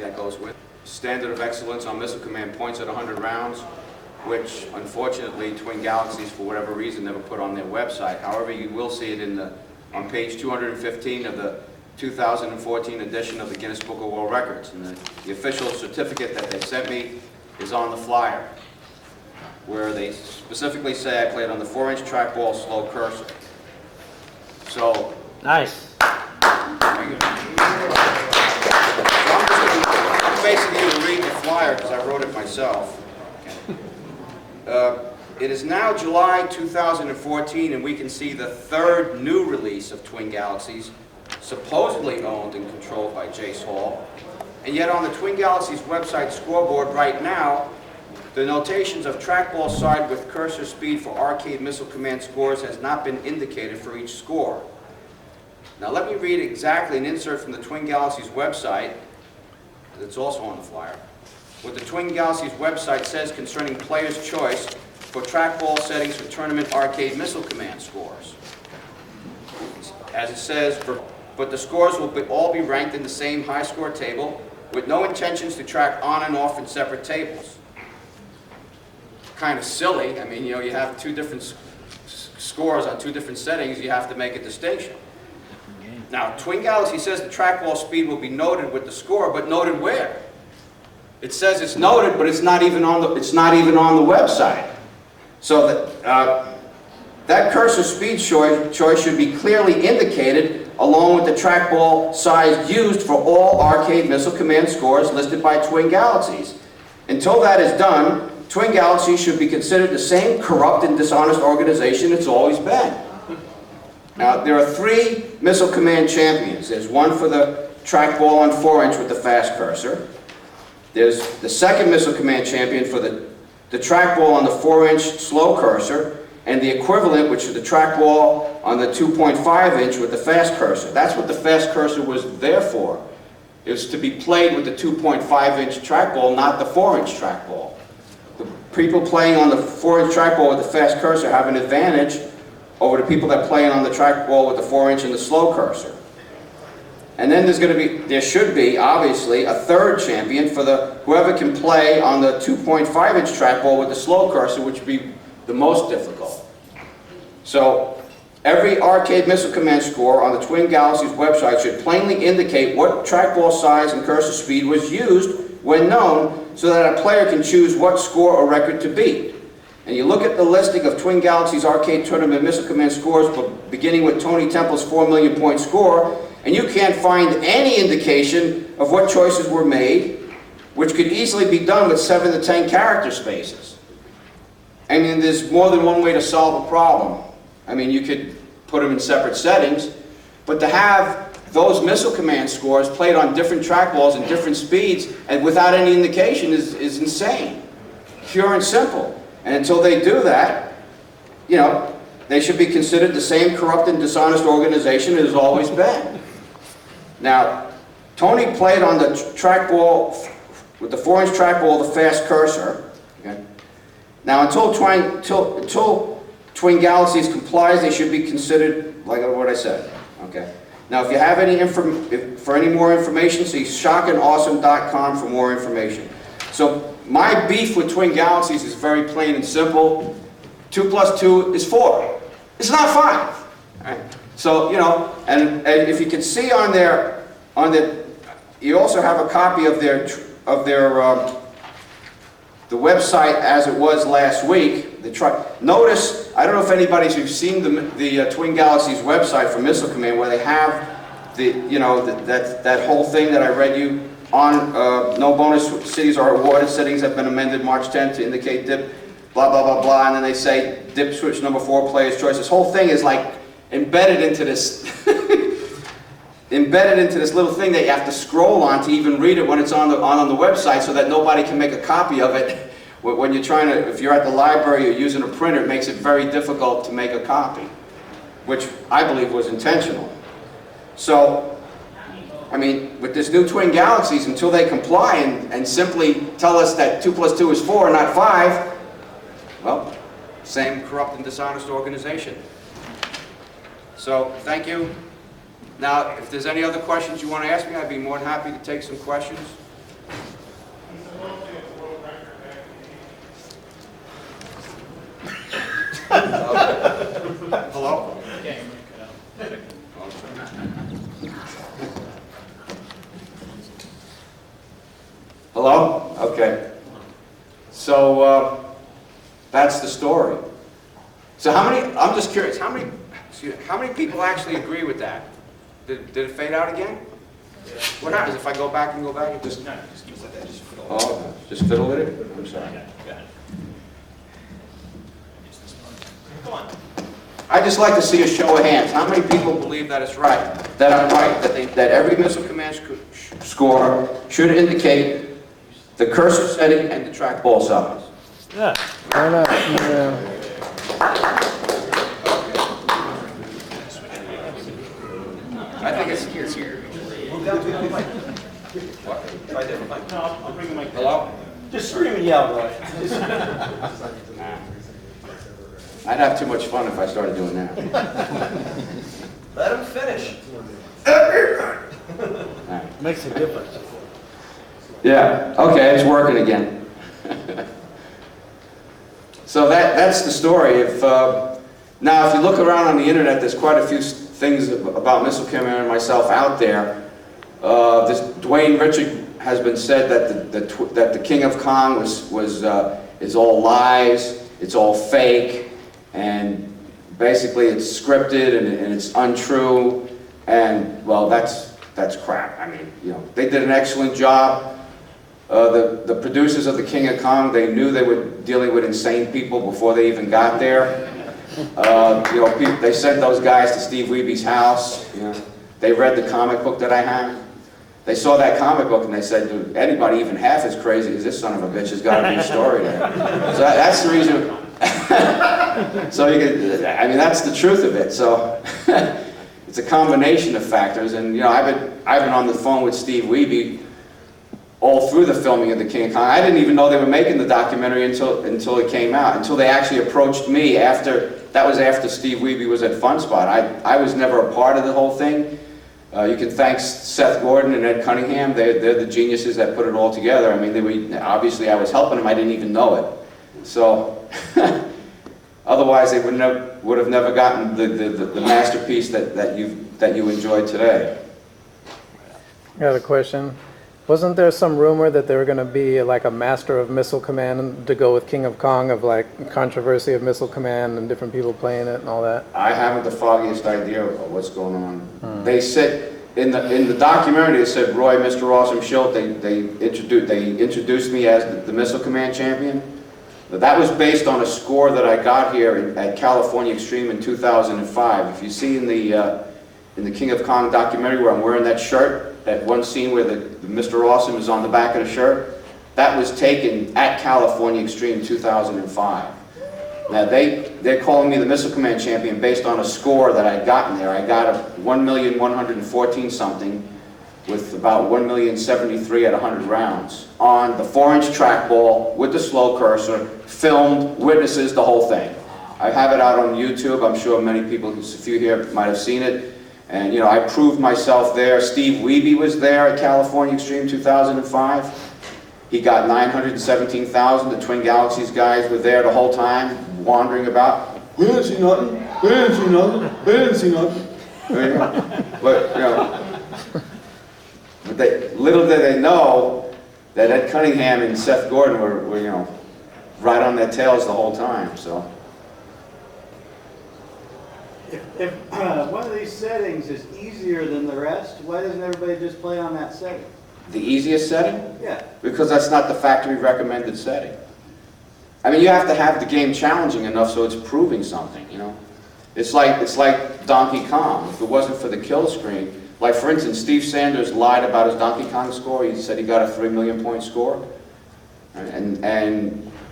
that goes with. Standard of excellence on missile command points at 100 rounds, which unfortunately Twin Galaxies, for whatever reason, never put on their website. However, you will see it on page 215 of the 2014 edition of the Guinness Book of World Records. And the official certificate that they sent me is on the flyer, where they specifically say I played on the 4-inch trackball slow cursor. So nice. I'm basically going to read the flyer because I wrote it myself. It is now July 2014, and we can see the third new release of Twin Galaxies, supposedly owned and controlled by Jace Hall. And yet on the Twin Galaxies website scoreboard right now, the notations of trackball side with cursor speed for arcade missile command scores has not been indicated for each score. Now let me read exactly an insert from the Twin Galaxies website, that's also on the flyer, what the Twin Galaxies website says concerning player's choice for trackball settings for tournament arcade missile command scores. As it says, but the scores will all be ranked in the same high score table with no intentions to track on and off in separate tables. Kind of silly. I mean, you know, you have two different scores on two different settings, you have to make a distinction. Now, Twin Galaxy says the trackball speed will be noted with the score, but noted where? It says it's noted, but it's not even on the website. So that cursor speed choice should be clearly indicated along with the trackball size used for all arcade missile command scores listed by Twin Galaxies. Until that is done, Twin Galaxies should be considered the same corrupt and dishonest organization it's always been. Now, there are 3 missile command champions. There's one for the trackball on 4-inch with the fast cursor. There's the second missile command champion for the trackball on the 4-inch slow cursor, and the equivalent, which is the trackball on the 2.5-inch with the fast cursor. That's what the fast cursor was there for. It was to be played with the 2.5-inch trackball, not the 4-inch trackball. The people playing on the 4-inch trackball with the fast cursor have an advantage over the people that play on the trackball with the 4-inch and the slow cursor. And then there should be, obviously, a third champion for whoever can play on the 2.5-inch trackball with the slow cursor, which would be the most difficult. So, every arcade missile command score on the Twin Galaxies website should plainly indicate what trackball size and cursor speed was used when known, so that a player can choose what score or record to beat. And you look at the listing of Twin Galaxies arcade tournament missile command scores, beginning with Tony Temple's 4 million point score, and you can't find any indication of what choices were made, which could easily be done with 7 to 10 character spaces. I mean, there's more than one way to solve a problem. I mean, you could put them in separate settings, but to have those missile command scores played on different trackballs and different speeds and without any indication is insane. Pure and simple. And until they do that, you know, they should be considered the same corrupt and dishonest organization it has always been. Now, Tony played on the trackball, with the 4-inch trackball, the fast cursor. Okay? Now, until Twin Galaxies complies, they should be considered like what I said. Okay? Now, if you have for any more information, see shockandawesome.com for more information. So, my beef with Twin Galaxies is very plain and simple. 2 plus 2 is 4. It's not 5. Right? So, you know, and if you can see you also have a copy of the website as it was last week. Notice, I don't know if anybody's seen the Twin Galaxies website for Missile Command, where they have that whole thing that I read you on. No bonus cities are awarded. Settings have been amended March 10th to indicate dip, blah, blah, blah, blah, and then they say dip switch number 4, player's choice. This whole thing is like embedded into this little thing that you have to scroll on to even read it when it's on the website, so that nobody can make a copy of it. When you're trying to, if you're at the library or using a printer, it makes it very difficult to make a copy, which I believe was intentional. So, I mean, with this new Twin Galaxies, until they comply and simply tell us that 2 plus 2 is 4, not 5, well, same corrupt and dishonest organization. So, thank you. Now, if there's any other questions you want to ask me, I'd be more than happy to take some questions. Hello? Hello? Okay. So, that's the story. So how many, I'm just curious, how many people actually agree with that? Did it fade out again? Yeah. What happens if I go back and go back and just... No, just keep it like that, just fiddle. Oh, just fiddle with it? I'm sorry. Yeah, go ahead. Come on. I'd just like to see a show of hands. How many people believe that it's right, that I'm right, that every missile command score should indicate the cursor setting and the trackball size? Yeah, why not? Yeah. I think it's here. Move down to the mic. What? Try different mic. No, I'll bring the mic. Hello? Just scream and yell, Roy. I'd have too much fun if I started doing that. Let him finish. Makes a difference. Yeah, okay, it's working again. So that's the story. Now, if you look around on the internet, there's quite a few things about Missile Command and myself out there. This Dwayne Richard has been said that the King of Kong is all lies, it's all fake, and basically it's scripted and it's untrue. And well, that's crap. I mean, you know, they did an excellent job. The producers of the King of Kong, they knew they were dealing with insane people before they even got there. You know, they sent those guys to Steve Wiebe's house. You know, they read the comic book that I have. They saw that comic book and they said, dude, anybody even half as crazy as this son of a bitch has got to be a story there. So that's the reason. So you can, I mean, that's the truth of it. So it's a combination of factors. And you know, I've been on the phone with Steve Wiebe all through the filming of the King of Kong. I didn't even know they were making the documentary until it came out, until they actually approached me after, that was after Steve Wiebe was at FunSpot. I was never a part of the whole thing. You can thank Seth Gordon and Ed Cunningham. They're the geniuses that put it all together. I mean, obviously I was helping them, I didn't even know it. So, otherwise they would have never gotten the masterpiece that you enjoyed today. I got a question. Wasn't there some rumor that they were going to be like a master of Missile Command to go with King of Kong, of like controversy of Missile Command and different people playing it and all that? I haven't the foggiest idea of what's going on. They said in the documentary, they said Roy, Mr. Awesome Shildt. They introduced me as the Missile Command champion. But that was based on a score that I got here at California Extreme in 2005. If you see in the King of Kong documentary where I'm wearing that shirt, that one scene where the Mr. Awesome is on the back of the shirt, that was taken at California Extreme 2005. Now they're calling me the Missile Command champion based on a score that I'd gotten there. I got a 1,114 something with about 1,073,000 at 100 rounds on the 4-inch trackball with the slow cursor, filmed, witnesses, the whole thing. I have it out on YouTube. I'm sure many people, a few here might have seen it. And you know, I proved myself there. Steve Wiebe was there at California Extreme 2005. He got 917,000. The Twin Galaxies guys were there the whole time, wandering about. We didn't see nothing. We didn't see nothing. We didn't see nothing. But you know, little did they know that Ed Cunningham and Seth Gordon were you know, right on their tails the whole time. So. If one of these settings is easier than the rest, why doesn't everybody just play on that setting? The easiest setting? Yeah. Because that's not the factory recommended setting. I mean, you have to have the game challenging enough so it's proving something, you know? It's like Donkey Kong. If it wasn't for the kill screen, like for instance, Steve Sanders lied about his Donkey Kong score. He said he got a 3 million point score. And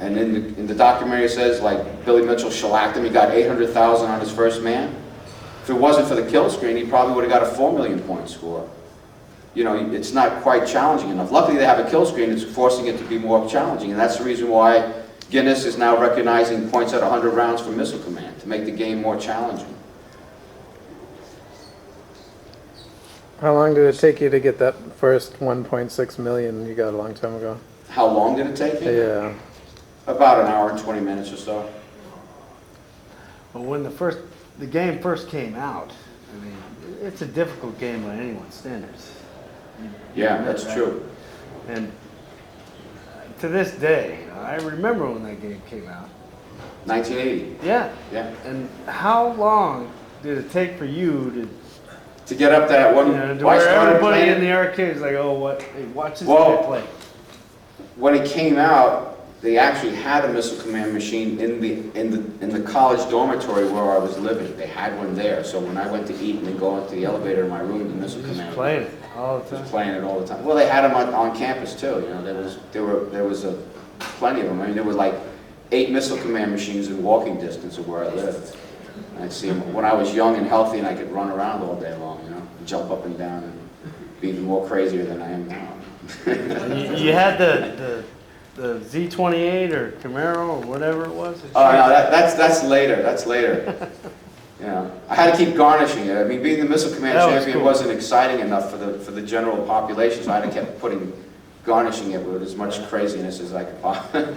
in the documentary it says, like, Billy Mitchell shellacked him. He got 800,000 on his first man. If it wasn't for the kill screen, he probably would have got a 4 million point score. You know, it's not quite challenging enough. Luckily they have a kill screen, it's forcing it to be more challenging, and that's the reason why Guinness is now recognizing points at 100 rounds for Missile Command, to make the game more challenging. How long did it take you to get that first 1.6 million you got a long time ago? How long did it take me? Yeah. About an hour and 20 minutes or so. But when the game first came out, I mean, it's a difficult game by anyone's standards. Yeah, that's true. And to this day, I remember when that game came out. 1980. Yeah. Yeah. And how long did it take for you To get up that one, to I where started everybody playing in the arcade is like, oh, what? Hey, watch this Well, guy play. when it came out, they actually had a missile command machine in the college dormitory where I was living. They had one there. So when I went to eat and then go into the elevator in my room, the missile Just command playing it all the was time. playing it all the time. Well, they had them on campus too. You know, there was plenty of them. I mean, there were like 8 missile command machines in walking distance of where I lived. And I'd see them when I was young and healthy, and I could run around all day long. You know, jump up and down and be even more crazier than I am now. You had the Z28 or Camaro or whatever it was? Oh no, that's later. That's later. You know, I had to keep garnishing it. I mean, being the missile command That was champion cool. wasn't exciting enough for the general population, so I had to keep garnishing it with as much craziness as I could,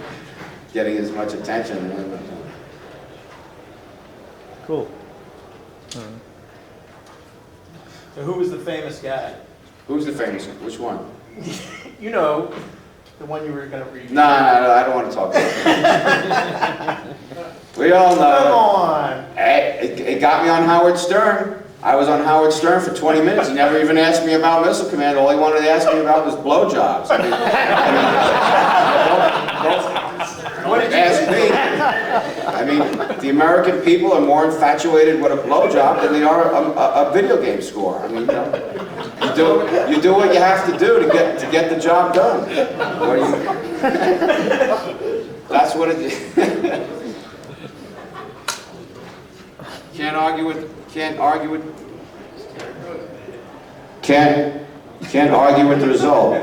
getting as much attention. Cool. So who was the famous guy? Who's the famous one? Which one? You know, the one you were going to read. No, I don't want to talk about it. We all know. Come on. Hey, it got me on Howard Stern. I was on Howard Stern for 20 minutes. He never even asked me about missile command. All he wanted to ask me about was blowjobs. What did you Ask me. I mean, the American people are more infatuated with a blowjob than they are a video game score. I mean, you know, you do what you have to do to get the job done. That's what it is. Can't argue with the result.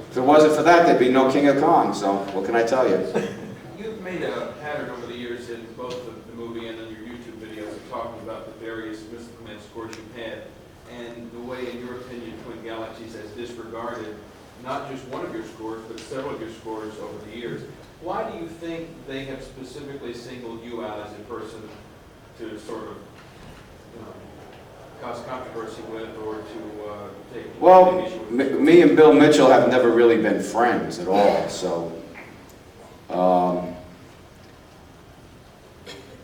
If it wasn't for that, there'd be no King of Kong, so what can I tell you? You've made a pattern over the years in both the movie and in your YouTube videos of talking about the various missile command scores you've had, and the way, in your opinion, Twin Galaxies has disregarded not just one of your scores, but several of your scores over the years. Why do you think they have specifically singled you out as a person to sort of cause controversy with, or to take Well, issue with? me and Bill Mitchell have never really been friends at all, so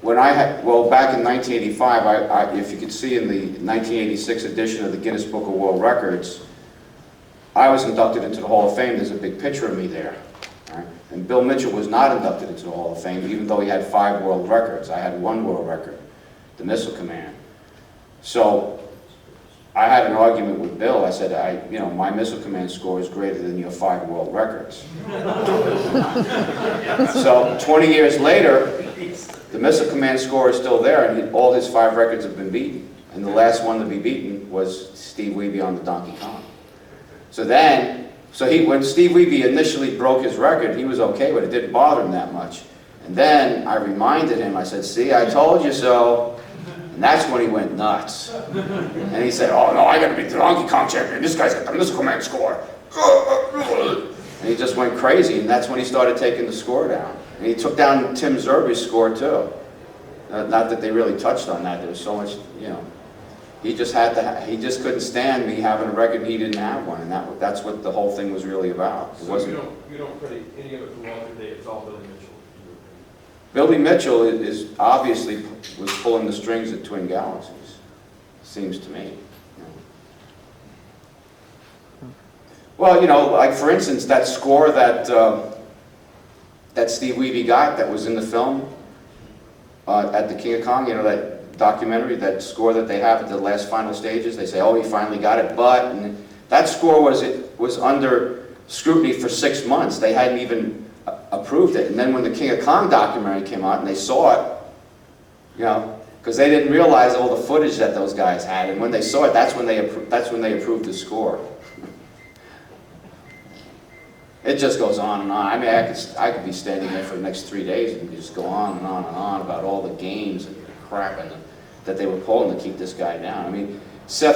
when back in 1985, if you could see in the 1986 edition of the Guinness Book of World Records, I was inducted into the Hall of Fame. There's a big picture of me there. Right? And Bill Mitchell was not inducted into the Hall of Fame, even though he had 5 world records. I had 1 world record, the Missile Command. So I had an argument with Bill. I said, my Missile Command score is greater than your 5 world records. So 20 years later, the Missile Command score is still there, and all his 5 records have been beaten. And the last one to be beaten was Steve Wiebe on the Donkey Kong. When Steve Wiebe initially broke his record, he was okay with it. It didn't bother him that much. And then I reminded him, I said, see, I told you so. And that's when he went nuts. And he said, oh no, I gotta beat the Donkey Kong champion. This guy's got the Missile Command score. And he just went crazy, and that's when he started taking the score down. And he took down Tim Zerbe's score too. Not that they really touched on that. There was so much, he just couldn't stand me having a record and he didn't have one, and that's what the whole thing was really about. It So wasn't. you don't credit any of it to Walter Day, it's all Billy Mitchell. Billy Mitchell is obviously was pulling the strings at Twin Galaxies, seems to me. Well, like for instance, that score that Steve Wiebe got that was in the film at the King of Kong, that documentary, that score that they have at the last final stages. They say, oh, he finally got it, and that score was under scrutiny for 6 months. They hadn't even approved it. And then when the King of Kong documentary came out and they saw it, because they didn't realize all the footage that those guys had, and when they saw it, that's when they approved the score. It just goes on and on. I mean, I could be standing there for the next 3 days and just go on and on and on about all the games and the crap and that they were pulling to keep this guy down. I mean, Seth